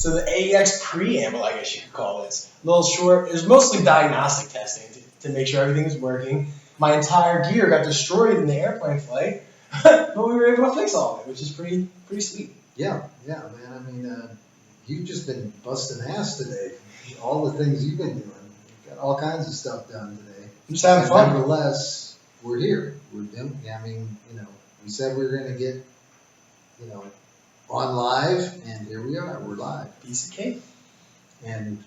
So the AEX preamble, I guess you could call this, a little short. It was mostly diagnostic testing to make sure everything was working. My entire gear got destroyed in the airplane flight, but we were able to fix all of it, which is pretty sweet. Yeah, man. I mean, you've just been busting ass today. All the things you've been doing. You've got all kinds of stuff done today. I'm just having fun. Nevertheless, we're here. We're doing. I mean, we said we were going to get, on live, and here we are. We're live. Piece of cake. And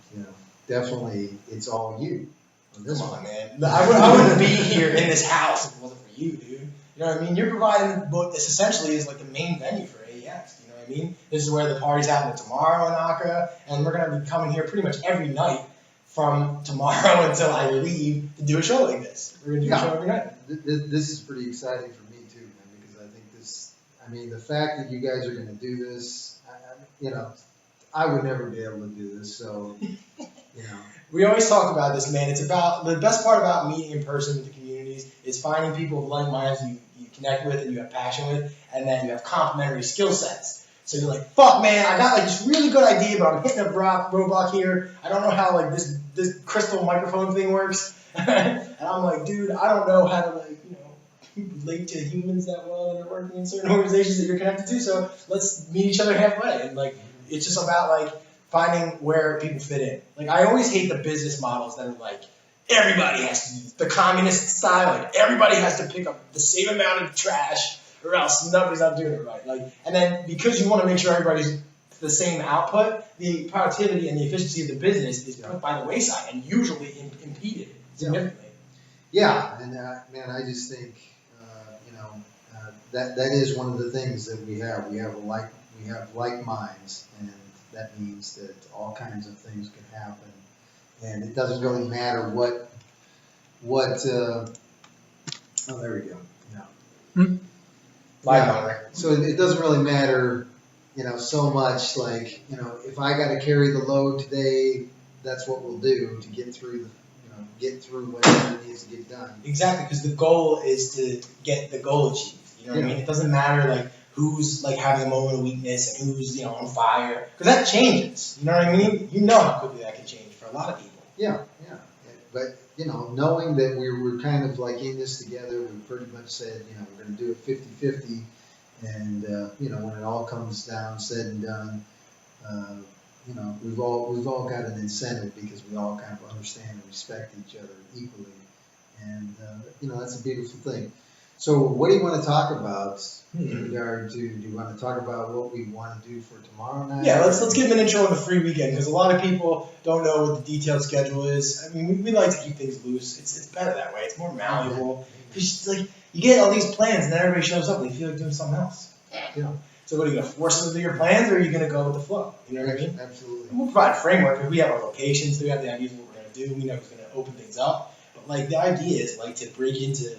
definitely, it's all you. Come on, man. I wouldn't be here in this house if it wasn't for you, dude. You know what I mean? You're providing what this essentially is like the main venue for AEX. You know what I mean? This is where the party's happening tomorrow in Aka, and we're going to be coming here pretty much every night from tomorrow until I leave to do a show like this. We're going to do a show every night. This is pretty exciting for me, too, man, because I think the fact that you guys are going to do this, I would never be able to do this, so, We always talk about this, man. It's about the best part about meeting in person with the communities is finding people of like minds you connect with and you have passion with, and then you have complementary skill sets. So you're like, fuck, man, I got like this really good idea, but I'm hitting a roadblock here. I don't know how like this crystal microphone thing works, and I'm like, dude, I don't know how to relate to humans that well that are working in certain organizations that you're connected to. So let's meet each other halfway, and like it's just about finding where people fit in. Like, I always hate the business models that are like, everybody has to do the communist style. Like, everybody has to pick up the same amount of trash or else nobody's not doing it right. And then because you want to make sure everybody's the same output, the productivity and the efficiency of the business is put by the wayside and usually impeded significantly. Yeah, and man, I just think, that is one of the things that we have. We have like minds, and that means that all kinds of things can happen, and it doesn't really matter what. Oh, there we go. So it doesn't really matter, so much. If I got to carry the load today, that's what we'll do to get through whatever needs to get done. Exactly, because the goal is to get the goal achieved. You know what I mean? It doesn't matter who's having a moment of weakness and who's on fire, because that changes. You know what I mean? You know how quickly that can change for a lot of people. Yeah. But knowing that we're kind of in this together, we pretty much said we're going to do it 50-50, and when it all comes down, said and done, we've all got an incentive because we all kind of understand and respect each other equally, and that's a beautiful thing. So what do you want to talk about in regard to, do you want to talk about what we want to do for tomorrow night? Yeah, let's give them an intro on the free weekend, because a lot of people don't know what the detailed schedule is. I mean, we like to keep things loose. It's better that way. It's more malleable. Because you get all these plans and then everybody shows up and you feel like doing something else. Yeah. So what, are you going to force them to do your plans, or are you going to go with the flow? You know what I mean? Absolutely. And we'll provide a framework, because we have our locations, we have the ideas of what we're going to do, we know who's going to open things up. But the idea is to break into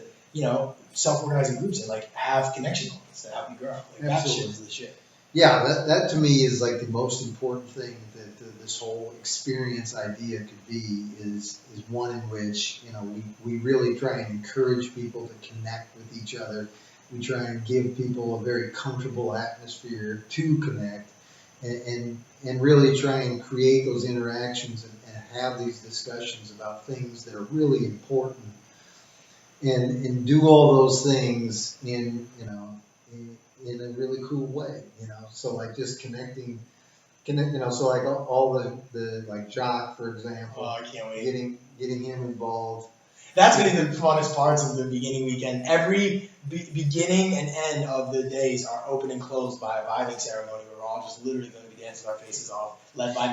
self-organizing groups and have connection moments that help you grow. That shit is the shit. Yeah, that to me is the most important thing that this whole experience idea could be is one in which we really try and encourage people to connect with each other. We try and give people a very comfortable atmosphere to connect, and really try and create those interactions and have these discussions about things that are really important. And do all those things in a really cool way, So just connecting, so all the Jock, for example. Oh, I can't wait. Getting him involved. That's going to be the funnest parts of the beginning weekend. Every beginning and end of the days are open and closed by a vibing ceremony where we're all just literally going to be dancing our faces off, led by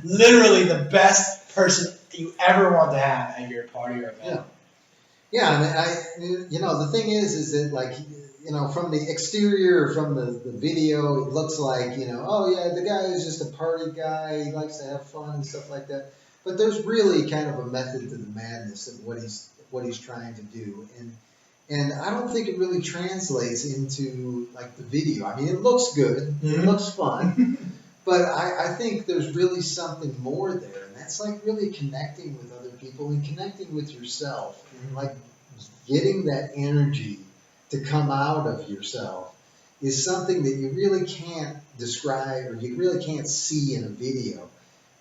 literally the best person you ever want to have at your party or event. Yeah, and the thing is that from the exterior, from the video, it looks like, oh yeah, the guy is just a party guy, he likes to have fun and stuff like that. But there's really kind of a method to the madness of what he's trying to do, and I don't think it really translates into the video. I mean, it looks good, it looks fun, but I think there's really something more there, and that's really connecting with other people and connecting with yourself, getting that energy to come out of yourself is something that you really can't describe or you really can't see in a video.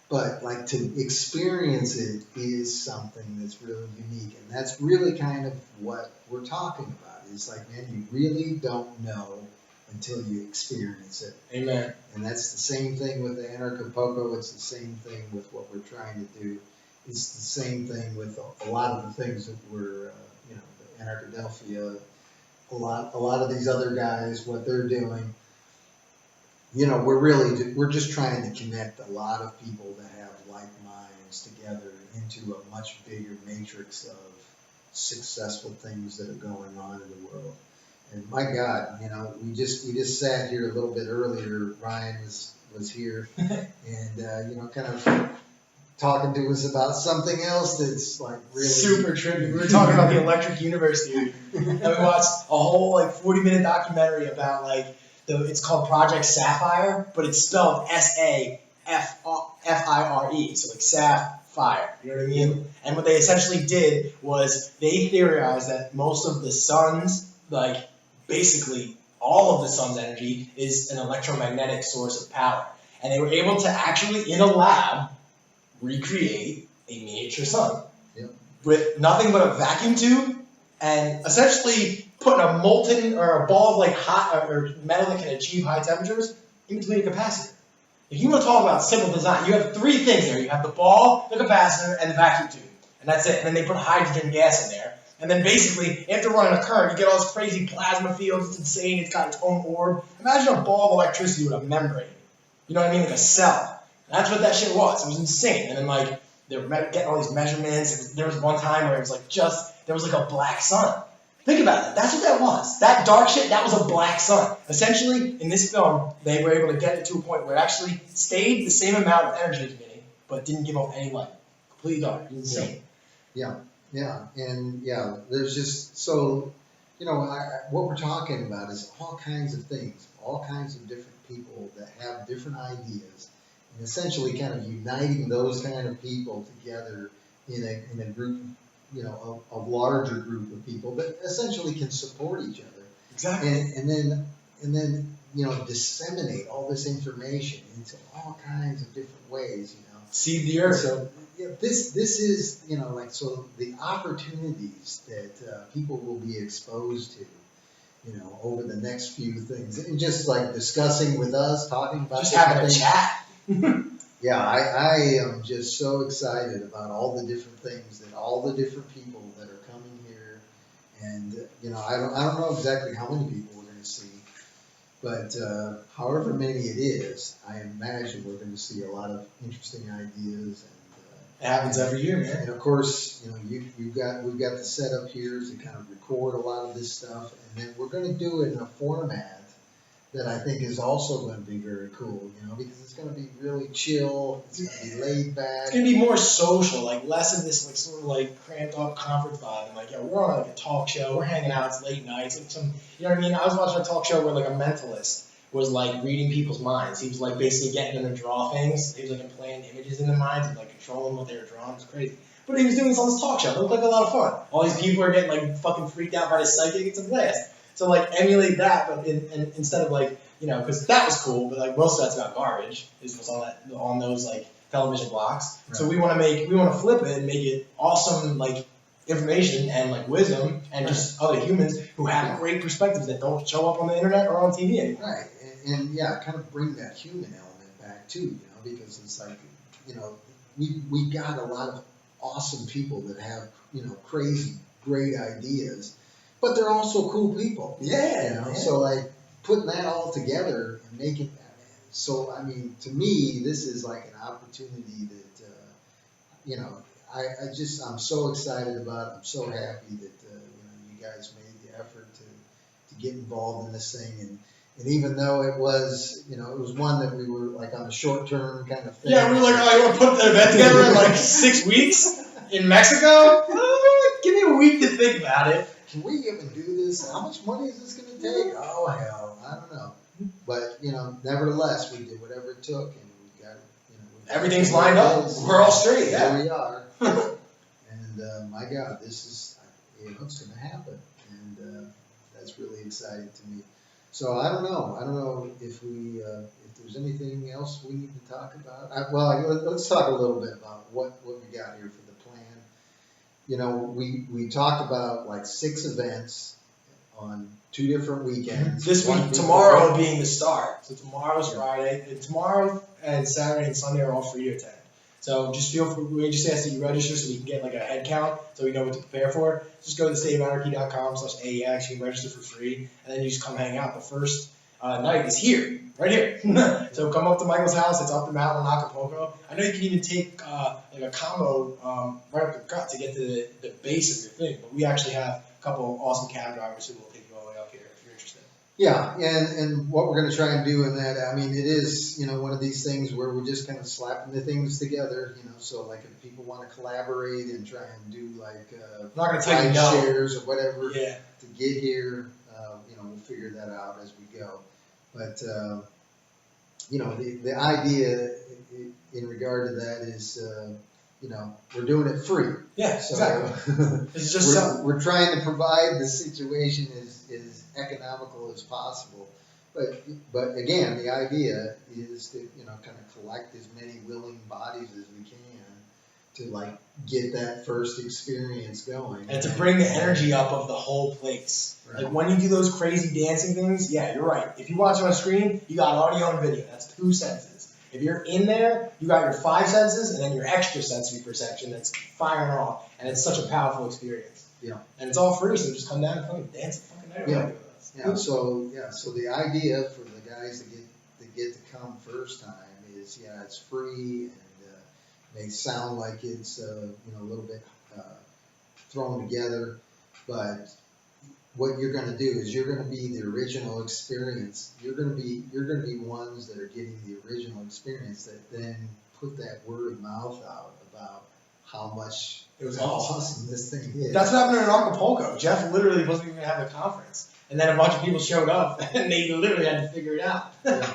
But like to experience it is something that's really unique. And that's really kind of what we're talking about. It's like, man, you really don't know until you experience it. Amen. And that's the same thing with the Anarchy. It's the same thing with what we're trying to do. It's the same thing with a lot of the things that we're, the Anarchadelphia, a lot of these other guys, what they're doing. We're just trying to connect a lot of people that have like minds together into a much bigger matrix of successful things that are going on in the world. And my God, we just sat here a little bit earlier. Ryan was here, and kind of talking to us about something else that's like really super trippy. We were talking about the electric universe theory, and we watched a whole 40-minute documentary about it's called Project Sapphire, but it's spelled SAFIRE, so like sapphire. You know what I mean? And what they essentially did was they theorized that most of the sun's basically all of the sun's energy is an electromagnetic source of power. And they were able to actually, in a lab, recreate a miniature sun. Yep. With nothing but a vacuum tube and essentially putting a molten or a ball of hot or metal that can achieve high temperatures in between a capacitor. If you want to talk about simple design, you have three things there. You have the ball, the capacitor, and the vacuum tube. And that's it. And then they put hydrogen gas in there. And then basically, after running a current, you get all this crazy plasma fields. It's insane. It's got its own orb. Imagine a ball of electricity with a membrane. You know what I mean? Like a cell. That's what that shit was. It was insane. And then they were getting all these measurements. There was one time where it was there was a black sun. Think about it. That's what that was. That dark shit, that was a black sun. Essentially, in this film, they were able to get it to a point where it actually stayed the same amount of energy as emitting, but didn't give off any light. Completely dark. It was insane. Yeah. And there's just, so, what we're talking about is all kinds of things, all kinds of different people that have different ideas, and essentially kind of uniting those kind of people together in a group, a larger group of people that essentially can support each other. Exactly. And then disseminate all this information into all kinds of different ways, Seed the earth. So this is, so the opportunities that people will be exposed to, over the next few things, and just discussing with us, talking about just having a chat. Yeah, I am just so excited about all the different things that all the different people that are coming here, and I don't know exactly how many people we're going to see, but however many it is, I imagine we're going to see a lot of interesting ideas. It happens every year, man. And of course, we've got the setup here to kind of record a lot of this stuff, and then we're going to do it in a format that I think is also going to be very cool, because it's going to be really chill, it's going to be laid back. It's going to be more social, less of this sort of cramped up conference vibe. And we're on a talk show, we're hanging out, it's late nights, you know what I mean? I was watching a talk show where a mentalist was reading people's minds. He was basically getting them to draw things. He was implanting images in their minds and controlling what they were drawing. It was crazy. But he was doing this on this talk show. It looked like a lot of fun. All these people are getting fucking freaked out by this psychic. It's a blast. So emulate that, but instead of because that was cool, but most of that's about garbage. Is what's on those television blocks. Right. So we want to flip it and make it awesome information and wisdom and just other humans who have great perspectives that don't show up on the internet or on TV anymore. Right, and kind of bring that human element back too, because it's we got a lot of awesome people that have crazy great ideas, but they're also cool people. Yeah. So putting that all together and making that. So to me, this is an opportunity that I'm so excited about. I'm so happy that you guys made the effort to get involved in this thing, and even though it was it was one that we were on a short term kind of thing. Yeah, we were you want to put the event together in 6 weeks in Mexico? Give me a week to think about it. Can we even do this? How much money is this going to take? Oh hell, I don't know. But nevertheless, we did whatever it took, and we got everything's lined up. We're all straight. Yeah, here we are. And my God, this is it's going to happen, and that's really exciting to me. So I don't know if if there's anything else we need to talk about. Let's talk a little bit about what we got here for the plan. You know, we talked about like 6 events on 2 different weekends. This week, tomorrow being the start. So tomorrow's Friday, and tomorrow and Saturday and Sunday are all free to attend. So just feel free, we just ask that you register so we can get like a head count so we know what to prepare for. Just go to stateofanarchy.com/AEX, you can register for free, and then you just come hang out. The first night is here, right here. So come up to Michael's house, it's up the mountain in Acapulco. I know you can even take like a combo right up the gut to get to the base of your thing, but we actually have a couple of awesome cab drivers who will take you all the way up here if you're interested. Yeah, and what we're going to try and do in that, I mean, it is, you know, one of these things where we're just kind of slapping the things together, you know, so like if people want to collaborate and try and do like I'm not going to tell you no. shares or whatever Yeah. to get here, you know, we'll figure that out as we go. But, you know, the idea in regard to that is, you know, we're doing it free. Yeah, So, exactly. It's just we're trying to provide the situation as economical as possible. But again, the idea is to, you know, kind of collect as many willing bodies as we can to like get that first experience going. And to bring the energy up of the whole place. Right. Like when you do those crazy dancing things, yeah, you're right. If you watch it on screen, you got audio and video. That's 2 senses. If you're in there, you got your 5 senses and then your extra sensory perception that's firing off. And it's such a powerful experience. Yeah. And it's all free, so just come down and fucking dance the fucking night away with us. Yeah. So the idea for the guys that get to come first time is, yeah, it's free and may sound like it's you know, a little bit thrown together, but what you're going to do is you're going to be the original experience. You're going to be ones that are getting the original experience that then put that word of mouth out about how much it was awesome this thing is. That's what happened in Acapulco. Jeff literally wasn't even going to have a conference. And then a bunch of people showed up and they literally had to figure it out. Yeah.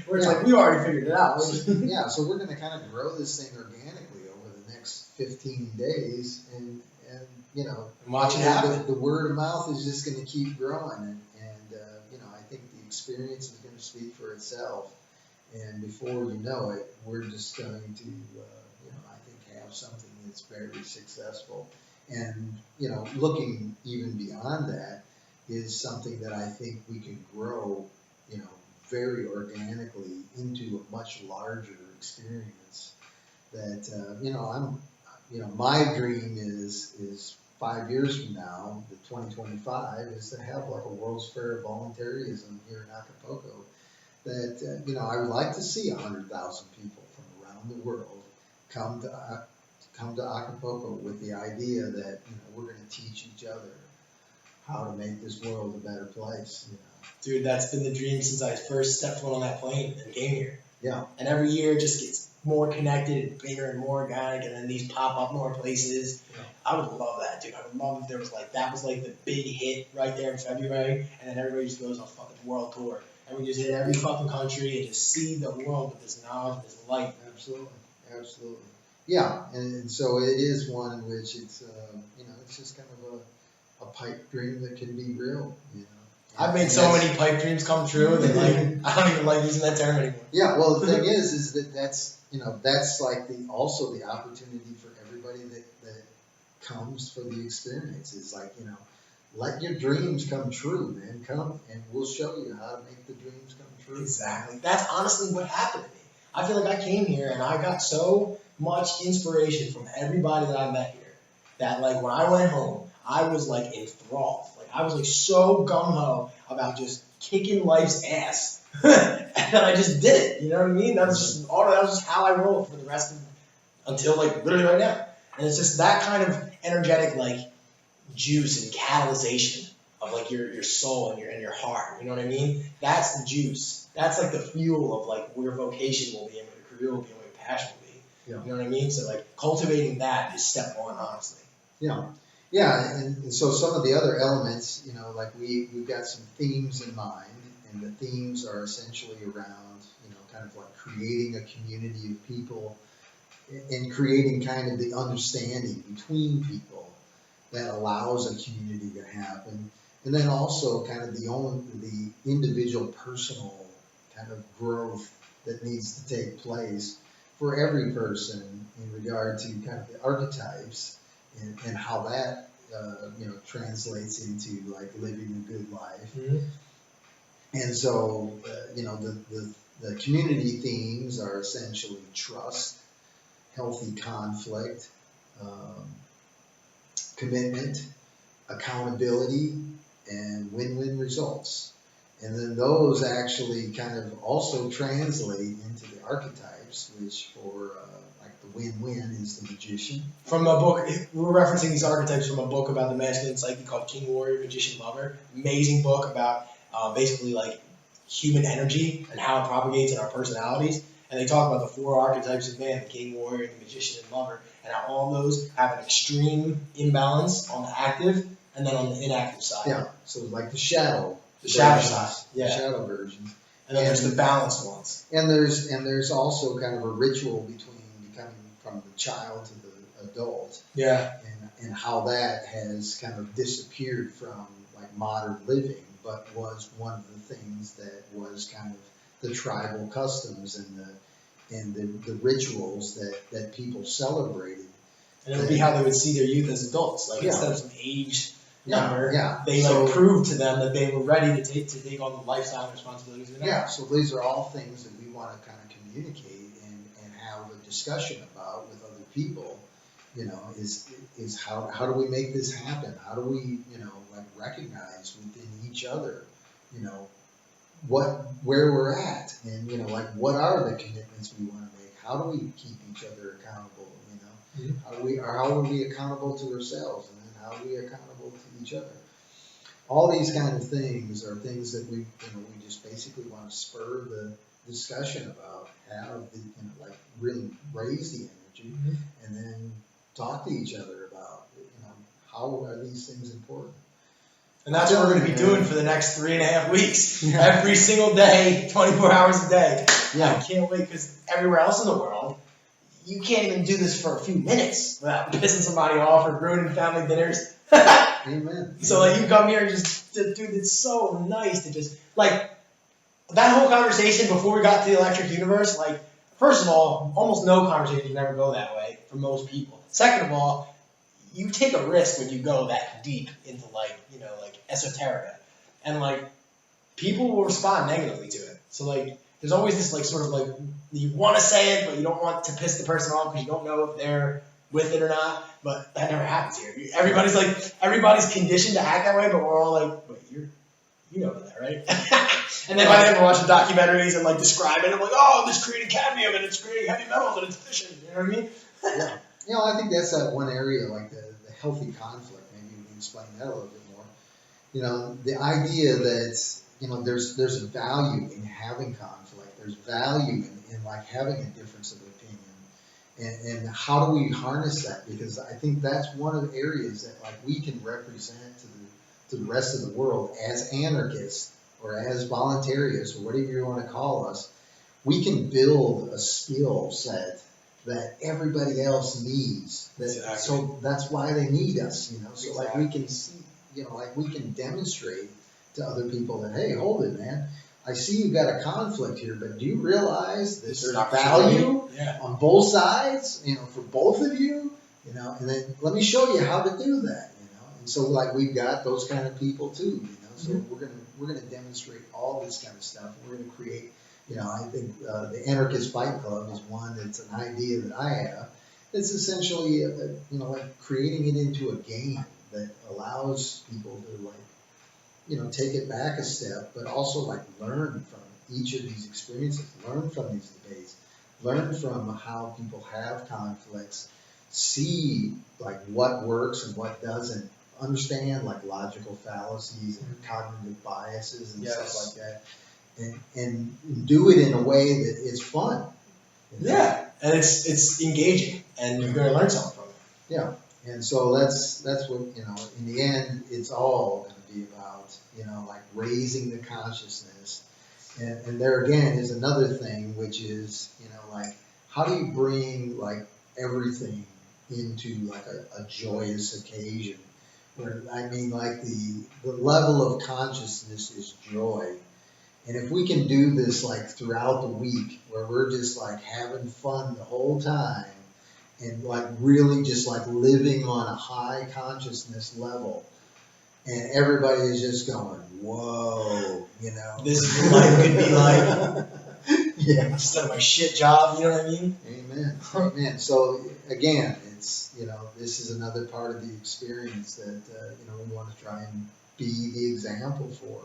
Where it's like, we already figured it out. Yeah, so we're going to kind of grow this thing organically over the next 15 days and you know, watch it happen. The word of mouth is just going to keep growing and you know, I think the experience is going to speak for itself. And before you know it, we're just going to, you know, I think have something that's very successful. And, you know, looking even beyond that is something that I think we can grow, you know, very organically into a much larger experience that, you know, my dream is 5 years from now, the 2025, is to have like a World's Fair of Voluntarism here in Acapulco that, you know, I would like to see 100,000 people from around the world come to Acapulco with the idea that, you know, we're going to teach each other how to make this world a better place, you know. Dude, that's been the dream since I first stepped foot on that plane and came here. Yeah. And every year it just gets more connected and bigger and more organic, and then these pop up more places. Yeah. I would love that, dude. I would love if there was like, that was like the big hit right there in February, and then everybody just goes on a fucking world tour. And we just hit every fucking country and just see the world with this knowledge and this light. Absolutely. Yeah, and so it is one in which it's, you know, it's just kind of a pipe dream that can be real, you know. I've made so many pipe dreams come true that like I don't even like using that term anymore. Yeah, well, the thing is that's, you know, that's like also the opportunity for everybody that comes for the experience. It's like, you know, let your dreams come true, man. Come and we'll show you how to make the dreams come true. Exactly. That's honestly what happened to me. I feel like I came here and I got so much inspiration from everybody that I met here that like when I went home, I was like enthralled. Like I was like so gung-ho about just kicking life's ass. And then I just did it. You know what I mean? That was just how I roll for the rest of until like literally right now. And it's just that kind of energetic like juice and catalyzation of like your soul and your heart. You know what I mean? That's the juice. That's like the fuel of like where vocation will be and where the career will be and where your passion will be. Yeah. You know what I mean? So like cultivating that is step one, honestly. Yeah. Yeah, and so some of the other elements, you know, like we've got some themes in mind, and the themes are essentially around, you know, kind of like creating a community of people and creating kind of the understanding between people that allows a community to happen. And then also kind of the individual personal kind of growth that needs to take place for every person in regard to kind of the archetypes and how that translates into like living a good life. Mm-hmm. And so the community themes are essentially trust, healthy conflict, commitment, accountability, and win-win results. And then those actually kind of also translate into the archetypes, which for like the win-win is the magician. From a book, we're referencing these archetypes from a book about the masculine psyche called King, Warrior, Magician, Lover. Amazing book about basically like human energy and how it propagates in our personalities. And they talk about the 4 archetypes of man, the King, Warrior, the Magician, and Lover, and how all those have an extreme imbalance on the active and then on the inactive side. Yeah, so like the shadow. The shadow side, yeah. The shadow versions. And then there's the balanced ones. And there's also kind of a ritual between becoming from the child to the adult. Yeah. And how that has kind of disappeared from like modern living, but was one of the things that was kind of the tribal customs and the rituals that people celebrated. And it would be how they would see their youth as adults. Like instead of some age number, they like proved to them that they were ready to take on the lifestyle and responsibilities of it. So these are all things that we want to kind of communicate and have a discussion about with other people. Is how do we make this happen? How do we like recognize within each other, where we're at, and like what are the commitments we want to make? How do we keep each other accountable? Mm-hmm. How are we accountable to ourselves, and then how are we accountable to each other? All these kind of things are things that we just basically want to spur the discussion about, have like really raise the energy, mm-hmm. and then talk to each other about how are these things important. And that's what we're going to be doing for the next 3.5 weeks. Yeah. Every single day, 24 hours a day. Yeah. I can't wait, because everywhere else in the world, you can't even do this for a few minutes without pissing somebody off or ruining family dinners. Amen. So like you come here and just, dude, it's so nice to just, like, that whole conversation before we got to the electric universe, like, first of all, almost no conversations never go that way for most people. Second of all, you take a risk when you go that deep into like esoterica, and like people will respond negatively to it. So like there's always this like sort of like you want to say it, but you don't want to piss the person off because you don't know if they're with it or not. But that never happens here. Everybody's conditioned to act that way, but we're all like, wait, you know that, right? And then by the end we're watching documentaries and like describe it. I'm like, oh, this creating cadmium and it's creating heavy metals and it's efficient. You know what I mean? Yeah. I think that's that one area, like the healthy conflict. Maybe we can explain that a little bit more. The idea that, there's a value in having conflict. There's value in like having a difference of opinion. And how do we harness that? Because I think that's one of the areas that like we can represent to the rest of the world as anarchists or as voluntarists or whatever you want to call us. We can build a skill set that everybody else needs. Exactly. So that's why they need us, So Exactly. like we can see, like we can demonstrate to other people that, hey, hold it, man. I see you've got a conflict here, but do you realize that there's value on both sides, for both of you, and then let me show you how to do that, And so like we've got those kind of people too, So mm-hmm. we're gonna demonstrate all this kind of stuff. We're gonna create. I think the Anarchist Fight Club is one that's an idea that I have. It's essentially, like creating it into a game that allows people to like, take it back a step, but also like learn from each of these experiences, learn from these debates, learn from how people have conflicts, see like what works and what doesn't, understand like logical fallacies and cognitive biases and stuff like that. And do it in a way that it's fun. Yeah, and it's engaging, and you're going to learn something from it. Yeah, and so that's what, in the end, it's all going to be about, like raising the consciousness. And there again is another thing, which is, like how do you bring like everything into like a joyous occasion where, I mean, like the level of consciousness is joy. And if we can do this like throughout the week, where we're just like having fun the whole time and like really just like living on a high consciousness level, and everybody is just going, whoa, you know. This is what life could be like. Yeah. Instead of my shit job, you know what I mean? Amen. Amen. So again, it's, you know, this is another part of the experience that, you know, we want to try and be the example for.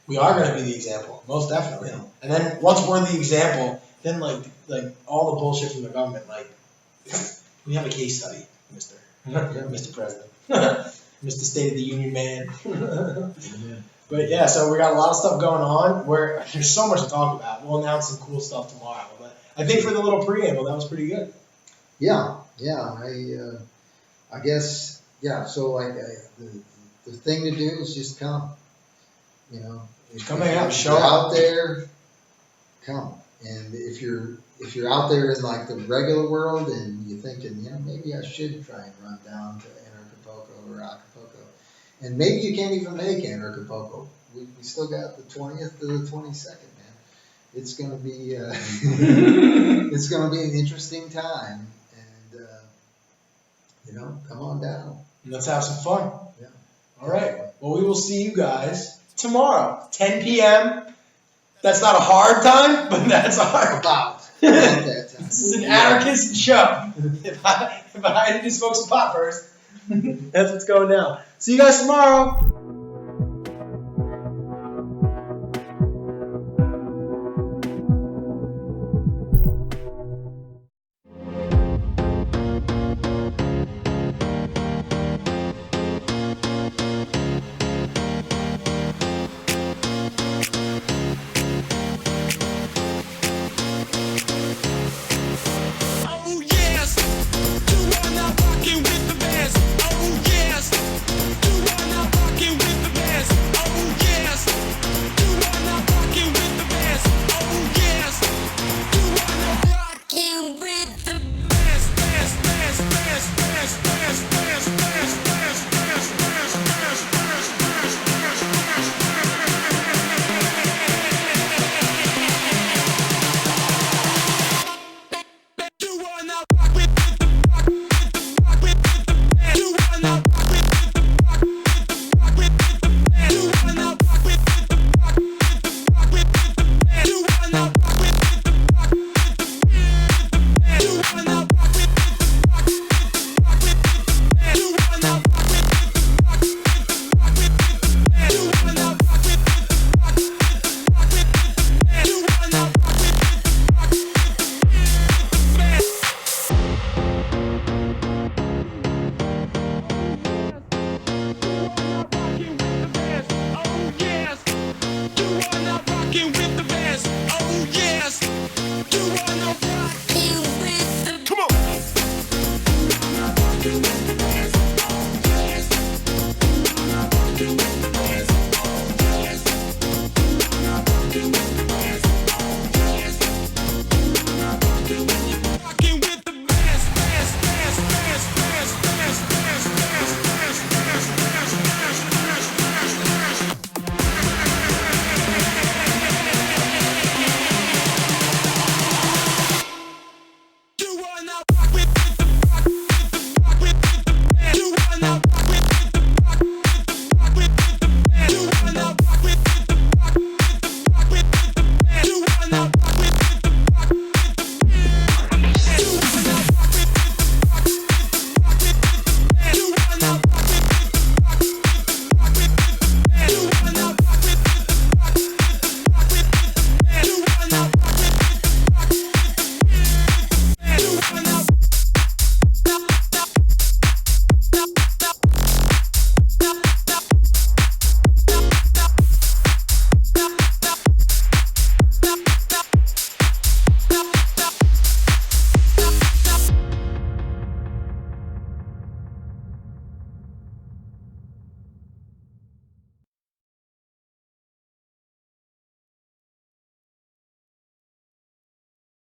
We are going to be the example, most definitely. Yeah. And then once we're the example, then like all the bullshit from the government, like we have a case study, Mr. Mr. President, Mr. State of the Union man. Amen. But yeah, so we got a lot of stuff going on. Where there's so much to talk about. We'll announce some cool stuff tomorrow. But I think for the little preamble, that was pretty good. Yeah. I guess, yeah. So like the thing to do is just come. You know, Come hang out, show you're up. out there, come. And if you're out there in like the regular world and you're thinking, you know, maybe I should try and run down to Anarchy or Acapulco, and maybe you can't even make Anarchy. We still got the 20th to the 22nd, man. It's gonna be it's gonna be an interesting time, and you know, come on down. Let's have some fun. Yeah. All right. Well, we will see you guys tomorrow, 10 p.m. That's not a hard time, but that's our. About that time. This is an anarchist show. If I had to just smoke some pot first, that's what's going down. See you guys tomorrow.